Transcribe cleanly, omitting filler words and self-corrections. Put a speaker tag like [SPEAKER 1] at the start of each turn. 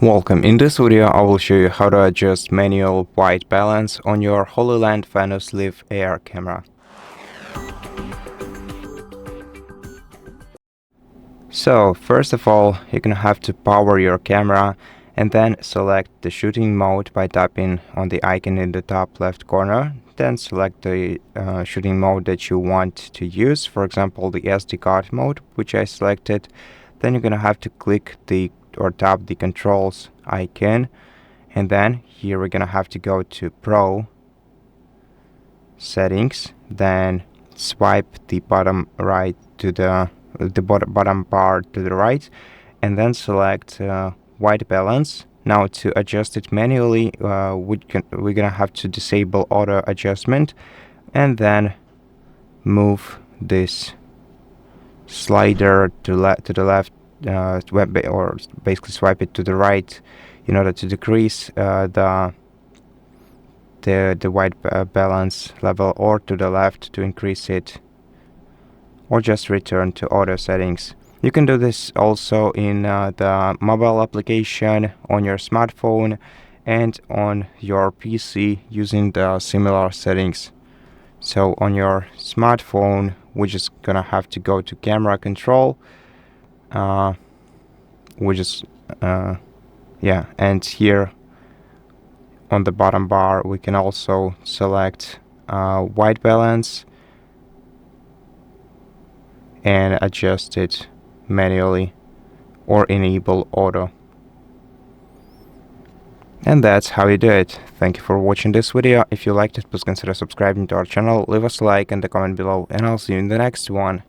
[SPEAKER 1] Welcome. In this video I will show you how to adjust manual white balance on your Hollyland VenusLiv Air camera. So first of all, you're gonna have to power your camera and then select the shooting mode by tapping on the icon in the top left corner. Then select the shooting mode that you want to use, for example the SD card mode, which I selected. Then you're gonna have to click or tap the controls icon, and then here we're gonna have to go to Pro settings, then swipe the bottom right to the bottom bar to the right, and then select white balance. Now to adjust it manually, we're gonna have to disable auto adjustment and then move this slider to the left, or basically swipe it to the right in order to decrease the white balance level, or to the left to increase it, or just return to auto settings. You can do this also in the mobile application on your smartphone and on your PC using the similar settings. So on your smartphone, we're just gonna have to go to camera control, and here on the bottom bar we can also select white balance and adjust it manually or enable auto. And that's how you do it. Thank you for watching this video. If you liked it, please consider subscribing to our channel, leave us a like and a comment below, and I'll see you in the next one.